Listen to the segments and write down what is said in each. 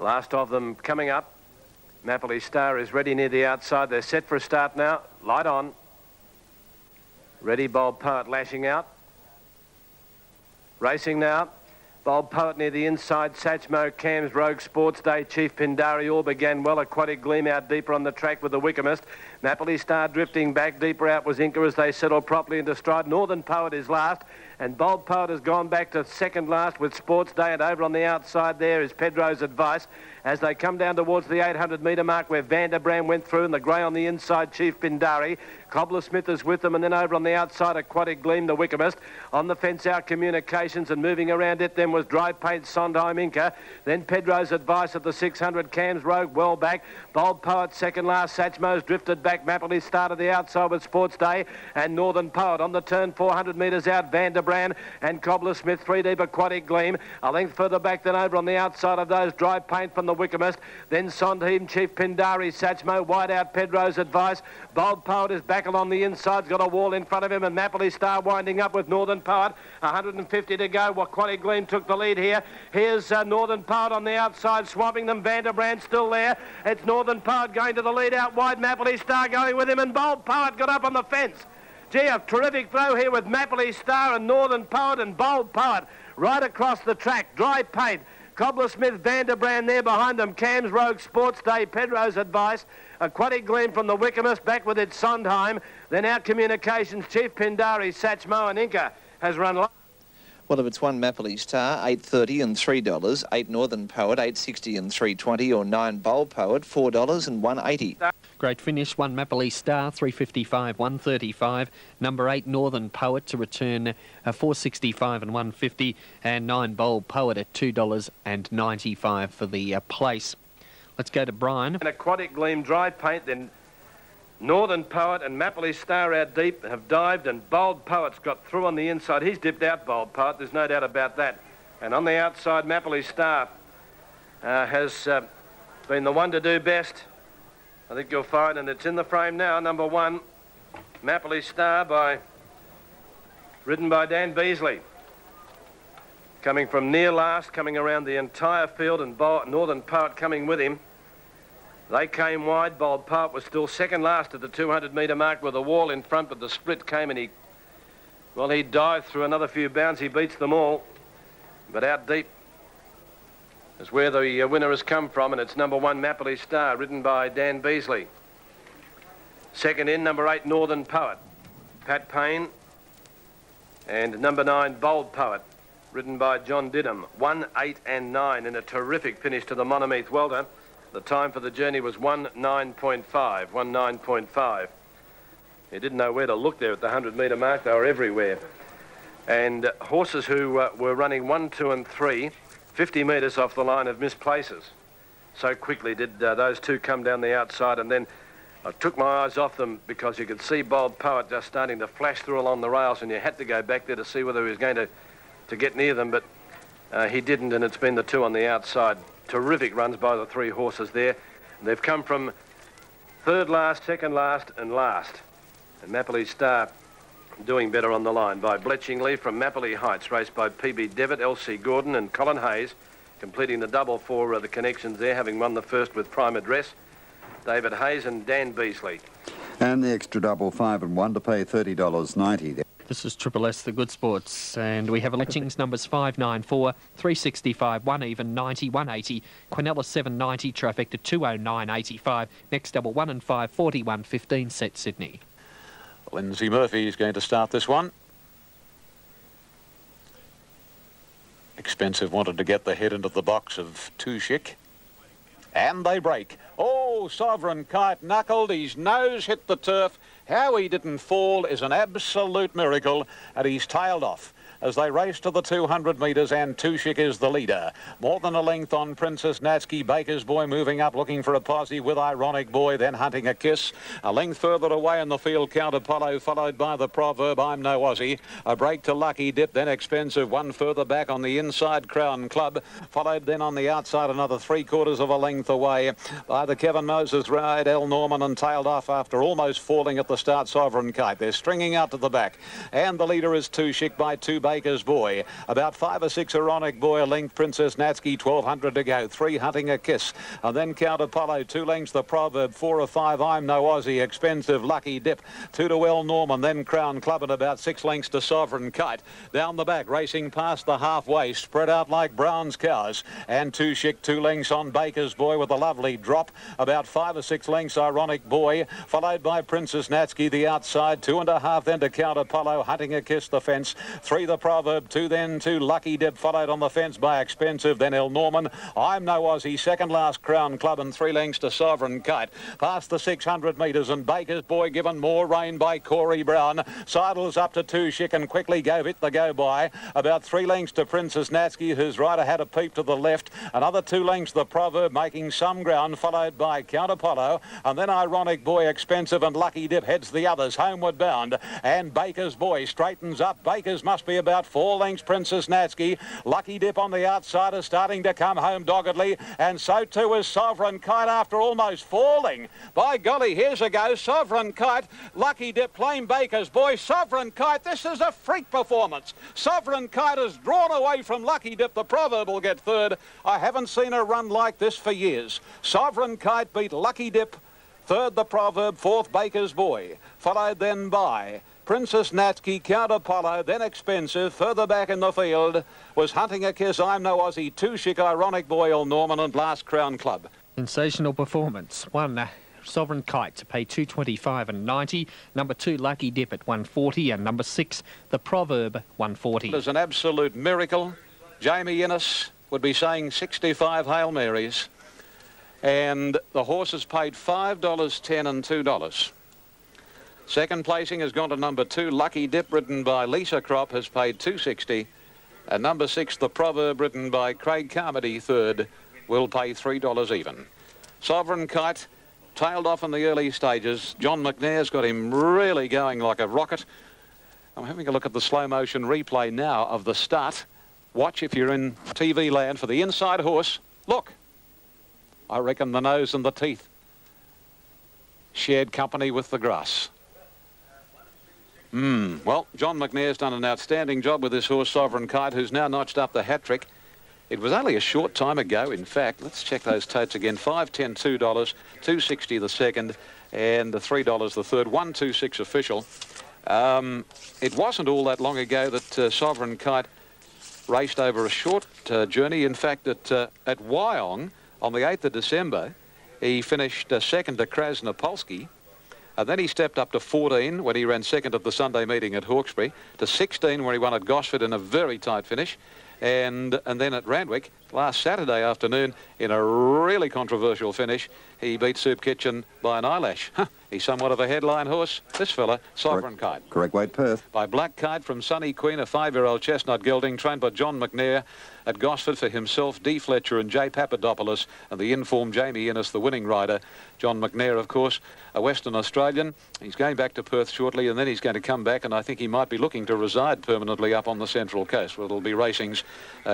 Last of them coming up. Napoli Star is ready near the outside. They're set for a start now. Light on. Ready, Bold Poet lashing out. Racing now. Bold Poet near the inside. Satchmo, Cam's Rogue Sports Day, Chief Pindari all began well. Aquatic Gleam out deeper on the track with the Wickermist. Napoli Star drifting back. Deeper out was Inca as they settle properly into stride. Northern Poet is last. And Bold Poet has gone back to second last with Sports Day. And over on the outside there is Pedro's Advice. As they come down towards the 800-metre mark where Vanderbrand went through and the grey on the inside, Chief Pindari. Cobbler Smith is with them, and then over on the outside, Aquatic Gleam, the Wickermist. On the fence, Our Communications, and moving around it then was Dry Paint, Sondheim, Inca. Then Pedro's Advice at the 600, Cam's Rogue well back. Bold Poet second last, Satchmo's drifted back. Mapperly started the outside with Sports Day, and Northern Poet on the turn, 400 metres out, Vanderbrand and Cobbler Smith, 3 deep, Aquatic Gleam. A length further back than over on the outside of those, Dry Paint from the Wickermist. Then Sondheim, Chief Pindari, Satchmo, wide out, Pedro's Advice. Bold Poet is back along the inside, got a wall in front of him, and Napoli Star winding up with Northern Poet. 150 to go. Aquatic Gleam took the lead here. Here's Northern Poet on the outside, swamping them. Vanderbrand still there. It's Northern Poet going to the lead out wide. Napoli Star going with him, and Bold Poet got up on the fence. Gee, a terrific throw here with Napoli Star and Northern Poet and Bold Poet right across the track. Dry Paint. Cobbler Smith, Vanderbrand there behind them. Cam's Rogue Sports Day, Pedro's Advice. Aquatic Gleam from the Wickermist back with its Sondheim. Then Our Communications, Chief Pindari, Satchmo and Inca has run last. Well, if it's one Mapperly Star, $8.30 and $3. 8 Northern Poet, $8.60 and $3.20, or 9 Bold Poet, $4 and $1.80. Great finish. 1 Mapperly Star, $3.55, $1.35. Number 8 Northern Poet to return $4.65 and $1.50, and 9 Bold Poet at $2.95 for the place. Let's go to Brian. And Aquatic Gleam, Dry Paint, then Northern Poet and Mapperly Star out deep have dived, and Bold Poet's got through on the inside. He's dipped out, Bold Poet, there's no doubt about that. And on the outside, Mapperly Star has been the one to do best. I think you'll find, and it's in the frame now, number 1, Mapperly Star, ridden by Dan Beasley. Coming from near last, coming around the entire field, and Northern Poet coming with him. They came wide. Bold Poet was still second last at the 200-metre mark with a wall in front, but the split came and he dived through another few bounds. He beats them all, but out deep is where the winner has come from, and it's number 1, Mapperly Star, ridden by Dan Beasley. Second in, number 8, Northern Poet, Pat Payne, and number 9, Bold Poet, ridden by John Didham. 1, 8 and 9 in a terrific finish to the Monomeath Welter. The time for the journey was 1:09.5, 1:09.5. He didn't know where to look there at the 100-metre mark. They were everywhere. And horses who were running 1, 2 and 3, 50 metres off the line, have missed places. So quickly did those two come down the outside, and then I took my eyes off them because you could see Bold Poet just starting to flash through along the rails, and you had to go back there to see whether he was going to get near them, but he didn't, and it's been the two on the outside. Terrific runs by the 3 horses there. And they've come from third last, second last and last. And Mapperly Star doing better on the line by Bletchingly from Mapperly Heights, raced by PB Devitt, LC Gordon and Colin Hayes, completing the double for the connections there, having won the first with Prime Address. David Hayes and Dan Beasley. And the extra double 5 and 1 to pay $30.90 there. This is Triple S, the Good Sports, and we have elections numbers 594, 365, 1 even, 90, 180, Quinella 790, trifecta 209.85. Next double 1 and 5, 41.15, set Sydney. Lindsay Murphy is going to start this one. Expensive wanted to get the head into the box of Tushik. And they break. Oh, Sovereign Kite knuckled. His nose hit the turf. How he didn't fall is an absolute miracle, and he's tailed off as they race to the 200 metres, and Tushik is the leader. More than a length on Princess Natsky. Baker's Boy moving up, looking for a posse with Ironic Boy, then Hunting a Kiss. A length further away in the field, Count Apollo, followed by the Proverb, I'm No Aussie. A break to Lucky Dip, then Expensive, one further back on the inside, Crown Club. Followed then on the outside, another 3/4 of a length away by the Kevin Moses ride, El Norman, and tailed off after almost falling at the start, Sovereign Kite. They're stringing out to the back, and the leader is Tushik by 2 bases. Baker's Boy. About 5 or 6 Ironic Boy, a length Princess Natsky, 1200 to go. 3 Hunting a Kiss. And then Count Apollo, 2 lengths The Proverb, 4 or 5 I'm No Aussie, Expensive, Lucky Dip, 2 to Well Norman, then Crown Club, and about 6 lengths to Sovereign Kite. Down the back, racing past the halfway, spread out like Brown's cows. And 2 Chic, 2 lengths on Baker's Boy with a lovely drop. About 5 or 6 lengths Ironic Boy, followed by Princess Natsky, the outside. 2.5 then to Count Apollo, Hunting a Kiss, the fence. 3 The Proverb, 2 then to Lucky Dip, followed on the fence by Expensive, then El Norman. I'm No Aussie, second last Crown Club, and 3 lengths to Sovereign Kite. Past the 600 metres, and Baker's Boy given more rain by Corey Brown. Sidles up to 2 Chic and quickly gave it the go-by. About 3 lengths to Princess Natsky, whose rider had a peep to the left. Another 2 lengths The Proverb, making some ground, followed by Count Apollo, and then Ironic Boy, Expensive, and Lucky Dip heads the others homeward bound. And Baker's Boy straightens up. Baker's must be about 4 lengths Princess Natsky. Lucky Dip on the outside is starting to come home doggedly, and so too is Sovereign Kite after almost falling. By golly, here's a go. Sovereign Kite, Lucky Dip, plain Baker's Boy. Sovereign Kite, this is a freak performance. Sovereign Kite is drawn away from Lucky Dip. The Proverb will get third. I haven't seen a run like this for years. Sovereign Kite beat Lucky Dip. Third, The Proverb. Fourth, Baker's Boy. Followed then by Princess Natsky, Count Apollo, then Expensive. Further back in the field was Hunting a Kiss, I'm No Aussie, 2 Chic, Ironic Boy, El Norman, and last Crown Club. Sensational performance. 1 Sovereign Kite to pay 225 and 90. Number 2 Lucky Dip at 140, and number 6 The Proverb 140. It is an absolute miracle. Jamie Innes would be saying 65 Hail Marys. And the horses paid $5.10 and $2. Second placing has gone to number 2 Lucky Dip, ridden by Lisa Crop, has paid $2.60. And number 6 The Proverb, ridden by Craig Carmody, third, will pay $3 even. Sovereign Kite tailed off in the early stages. John McNair's got him really going like a rocket. I'm having a look at the slow motion replay now of the start. Watch if you're in TV land for the inside horse. Look, I reckon the nose and the teeth shared company with the grass. Well, John McNair's done an outstanding job with this horse, Sovereign Kite, who's now notched up the hat-trick. It was only a short time ago, in fact. Let's check those totes again. $5.10, $2, $2.60 the second, and $3 the third. 126 official. It wasn't all that long ago that Sovereign Kite raced over a short journey. In fact, at Wyong on the 8th of December, he finished second to Krasnopolsky. And then he stepped up to 14 when he ran second at the Sunday meeting at Hawkesbury, to 16 where he won at Gosford in a very tight finish, and then at Randwick last Saturday afternoon in a really controversial finish, he beat Soup Kitchen by an eyelash. He's somewhat of a headline horse, this fella, Sovereign Kite. Correct weight, Perth. By Black Kite from Sunny Queen, a 5-year-old chestnut gelding, trained by John McNair at Gosford for himself, D. Fletcher and J. Papadopoulos, and the informed Jamie Innes, the winning rider. John McNair, of course, a Western Australian. He's going back to Perth shortly, and then he's going to come back, and I think he might be looking to reside permanently up on the Central Coast. Well, it'll be racing's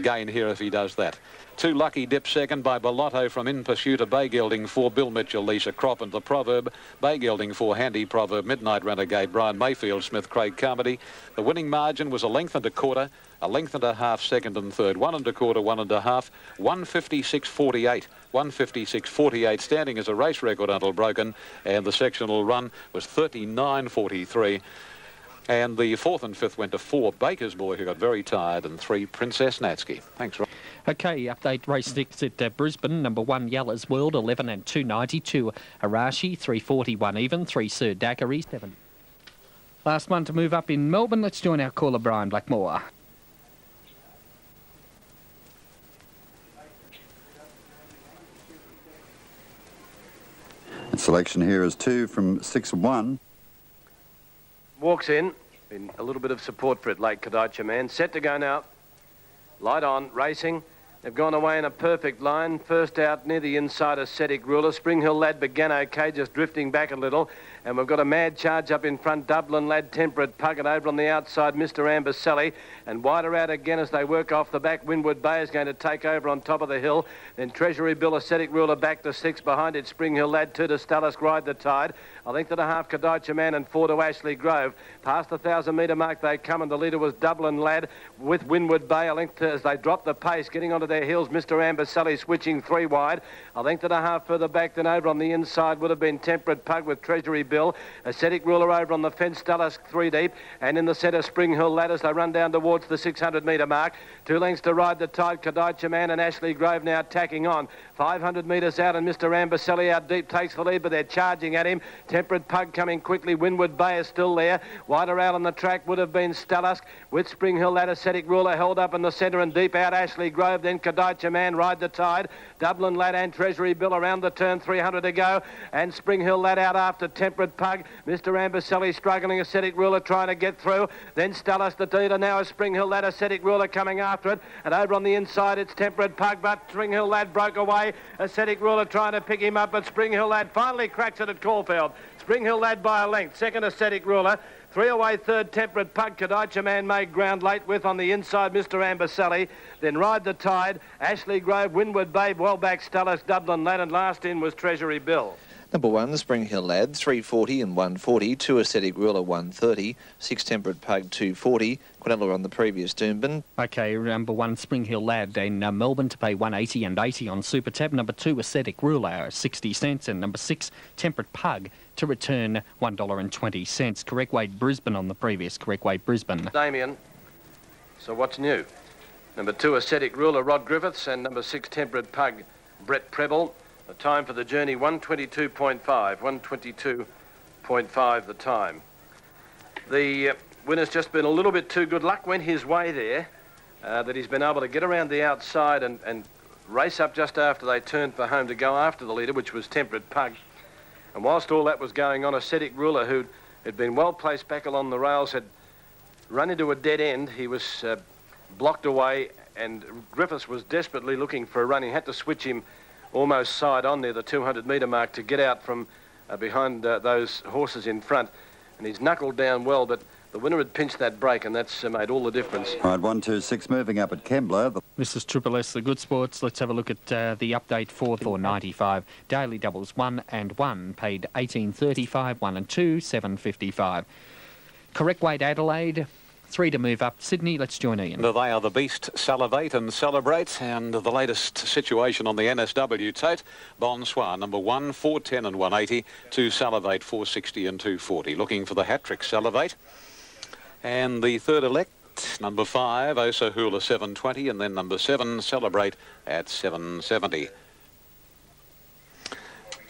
gain here if he does that. 2 Lucky Dip second by Bellotto from In Pursuit of Bay Gelding for Bill Mitchell, Lisa Crop, and The Proverb. Bay Gelding for Handy Proverb, Midnight Renegade, Brian Mayfield, Smith, Craig Carmody. The winning margin was a length and a quarter, a length and a half second and third, 1 1/4, 1 1/2, 156.48, 156.48, standing as a race record until broken, and the sectional run was 39.43. And the 4th and 5th went to 4 Baker's Boy, who got very tired, and 3 Princess Natsky. Thanks, Rob. Okay, update race 6 at Brisbane. Number 1 Yellow's World, 11 and 292. Arashi, 341 even. 3 Sir Daiquiri, 7. Last one to move up in Melbourne. Let's join our caller, Brian Blackmore. The selection here is 2 from 6-1. Walks in a little bit of support for it, Lake Kadacha man. Set to go now. Light on, racing. They've gone away in a perfect line. First out near the inside, Ascetic Ruler. Spring Hill Lad began okay, just drifting back a little. And we've got a mad charge up in front, Dublin Lad, Temperate Pug, and over on the outside, Mr. Ambasselli. And wider out again as they work off the back. Windward Bay is going to take over on top of the hill. Then Treasury Bill, Ascetic Ruler back to 6. Behind it, Spring Hill Lad, 2 to Stellus, Ride the Tide. I think that a half Kadicha Man and 4 to Ashley Grove. Past the 1,000-metre mark they come, and the leader was Dublin Lad with Windward Bay. I think as they drop the pace, getting onto their heels, Mr. Ambasselli switching 3 wide. I think that a half further back than over on the inside would have been Temperate Pug with Treasury Bill. Ascetic Ruler over on the fence, Stellus 3 deep, and in the centre, Spring Hill Lad as they run down towards the 600-metre mark. 2 lengths to Ride the Tide, Kadicha Man and Ashley Grove now tacking on. 500 metres out, and Mr. Ambasselli out deep takes the lead, but they're charging at him. Temperate Pug coming quickly. Windward Bay is still there. Wider out on the track would have been Stellus with Spring Hill Lad, Ascetic Ruler held up in the centre, and deep out Ashley Grove, then Kadicha Man, Ride the Tide. Dublin Lad and Treasury Bill around the turn, 300 to go, and Spring Hill Lad out after Temperate Pug. Mr. Ambasselli struggling, Ascetic Ruler trying to get through. Then Stellus the leader, now is Spring Hill Lad, Ascetic Ruler coming after it, and over on the inside it's Temperate Pug, but Spring Hill Lad broke away. Ascetic Ruler trying to pick him up, but Spring Hill Lad finally cracks it at Caulfield. Spring Hill Lad by a length. Second, Ascetic Ruler. 3 away, third, Temperate Pug. Kadicha Man made ground late with on the inside, Mr. Ambasselli. Then Ride the Tide, Ashley Grove, Windward Bay, well back, Stellus, Dublin Lad, and last in was Treasury Bill. Number 1, Spring Hill Lad, 340 and 140. 2, Ascetic Ruler, 130. 6, Temperate Pug, 240. Quinella on the previous Doomben. Okay, number 1, Spring Hill Lad in Melbourne to pay 180 and 80 on Super Tab. Number 2, Ascetic Ruler, 60 cents. And number 6, Temperate Pug to return $1.20. Correct weight Brisbane on the previous. Correct weight Brisbane. Damien. So what's new? Number 2, Ascetic Ruler, Rod Griffiths, and number 6, Temperate Pug, Brett Preble. The time for the journey, 122.5. 122.5 the time. The winner's just been a little bit too good. Luck went his way there, that he's been able to get around the outside and race up just after they turned for home to go after the leader, which was Temperate Pug. And whilst all that was going on, Ascetic Ruler, who had been well placed back along the rails, had run into a dead end. He was blocked away, and Griffiths was desperately looking for a run. He had to switch him almost side on near the 200-metre mark to get out from behind those horses in front. And he's knuckled down well, but the winner had pinched that break, and that's made all the difference. Right, 126 moving up at Kembla. This is Triple S, the Good Sports. Let's have a look at the update for 95. Daily doubles 1 and 1 paid 18.35, 1 and 2, 7.55. Correct weight Adelaide. 3 to move up. Sydney, let's join Ian. They are the Beast, Salivate and Celebrate, and the latest situation on the NSW Tate. Bonsoir, number 1, 410 and 180. 2, Salivate, 460 and 240. Looking for the hat-trick, Salivate. And the third elect, number 5, Osa Hula, 720, and then number 7, Celebrate at 770.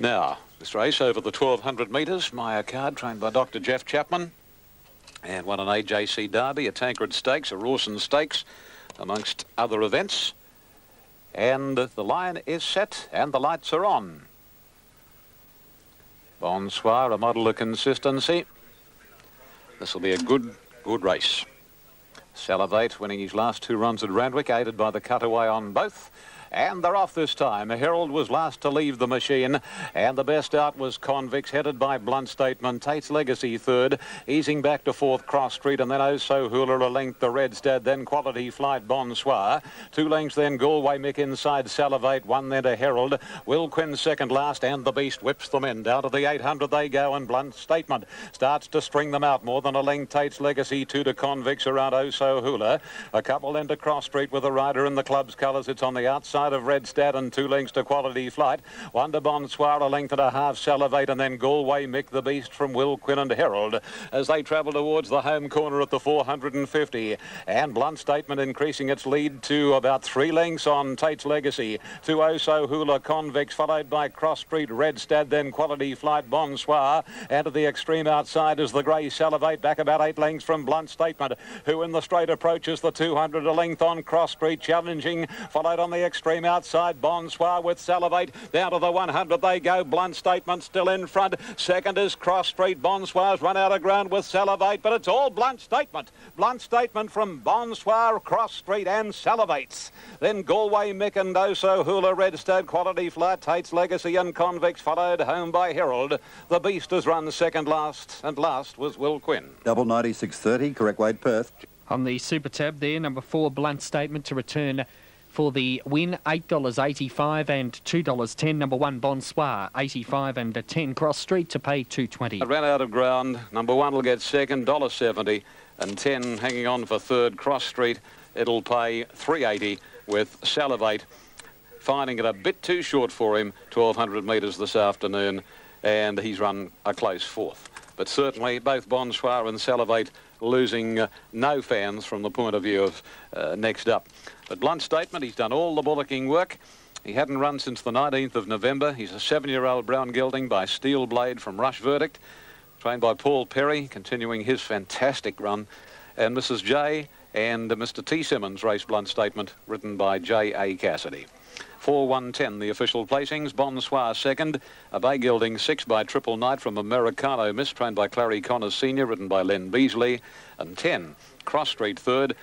Now, this race over the 1,200 metres, Maya Card, trained by Dr. Jeff Chapman. And won an AJC Derby, a Tancred Stakes, a Rawson Stakes, amongst other events. And the line is set and the lights are on. Bonsoir, a model of consistency. This will be a good race. Salivate winning his last 2 runs at Randwick, aided by the cutaway on both. And they're off this time. Herald was last to leave the machine, and the best out was Convicts, headed by Blunt Statement. Tate's Legacy third, easing back to 4th Cross Street, and then Oh So Hula a length the Redstead, then Quality Flight Bonsoir. 2 lengths then Galway Mick inside Salivate, 1 then to Herald. Will Quinn second last, and the Beast whips them in. Down to the 800 they go, and Blunt Statement starts to string them out. More than a length Tate's Legacy, 2 to Convicts around Oh So Hula. A couple then to Cross Street with a rider in the club's colours. It's on the outside of Redstad, and 2 lengths to Quality Flight. 1 to Bonsoir, a length and a half Salivate, and then Galway Mick the Beast from Will Quinn and Herald as they travel towards the home corner at the 450. And Blunt Statement increasing its lead to about 3 lengths on Tate's Legacy. 2 Oh So Hula, Convicts, followed by Cross Street, Redstad, then Quality Flight, Bonsoir. And to the extreme outside is the grey Salivate, back about 8 lengths from Blunt Statement, who in the straight approaches the 200, a length on Cross Street, challenging, followed on the extreme Extreme outside. Bonsoir with Salivate. Down to the 100 they go. Blunt Statement still in front. Second is Cross Street. Bonsoir's run out of ground with Salivate, but it's all Blunt Statement. Blunt Statement from Bonsoir, Cross Street and Salivates. Then Galway Mick and Oso Hula, Redstone, Quality Flight, Tate's Legacy and Convicts, followed home by Herald. The Beast has run second last, and last was Will Quinn. Double 96.30, correct weight Perth. On the Super Tab there, number 4, Blunt Statement to return for the win, $8.85 and $2.10. Number 1, Bonsoir, 85 and 10. Cross Street to pay $2.20. It ran out of ground. Number 1 will get second, $1.70, and 10 hanging on for third. Cross Street, it'll pay $3.80 with Salivate, finding it a bit too short for him, 1,200 metres this afternoon, and he's run a close fourth. But certainly both Bonsoir and Salivate losing no fans from the point of view of next up. But Blunt Statement, he's done all the bullocking work. He hadn't run since the 19th of November. He's a 7-year-old brown gelding by Steel Blade from Rush Verdict, trained by Paul Perry, continuing his fantastic run. And Mrs. J and Mr. T. Simmons race Blunt Statement, written by J.A. Cassidy. 4-1-10, the official placings. Bonsoir second. A bay gelding 6 by Triple Knight from Americano Miss, trained by Clary Connors Sr., written by Len Beasley. And 10, Cross Street third.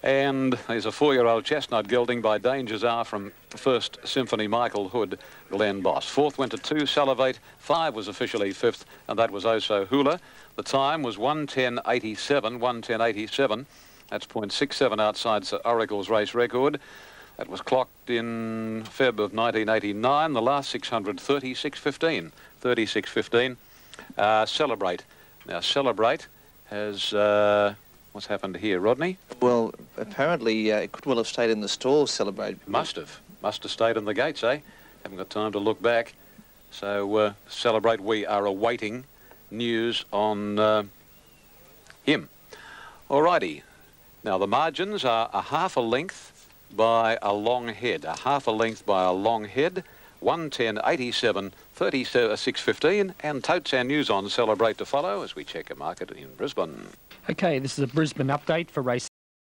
And there's a 4-year-old chestnut gelding by Dangers Are from First Symphony Michael Hood, Glenn Boss. Fourth went to 2, Salivate. 5 was officially fifth, and that was Oso Hula. The time was 1:10.87, 1:10.87. That's 0.67 outside Sir Oracle's race record. That was clocked in Feb of 1989. The last 600, 36.15. 36.15. Celebrate. Now, Celebrate has... what's happened here, Rodney? Well, apparently it could well have stayed in the stall, Celebrate. Must have stayed in the gates, eh? Haven't got time to look back. So, Celebrate, we are awaiting news on him. Alrighty. Now, the margins are a half a length by a long head. A half a length by a long head. 1:10.87, 36.15, and totes our news on Celebrate to follow as we check a market in Brisbane. Okay, this is a Brisbane update for race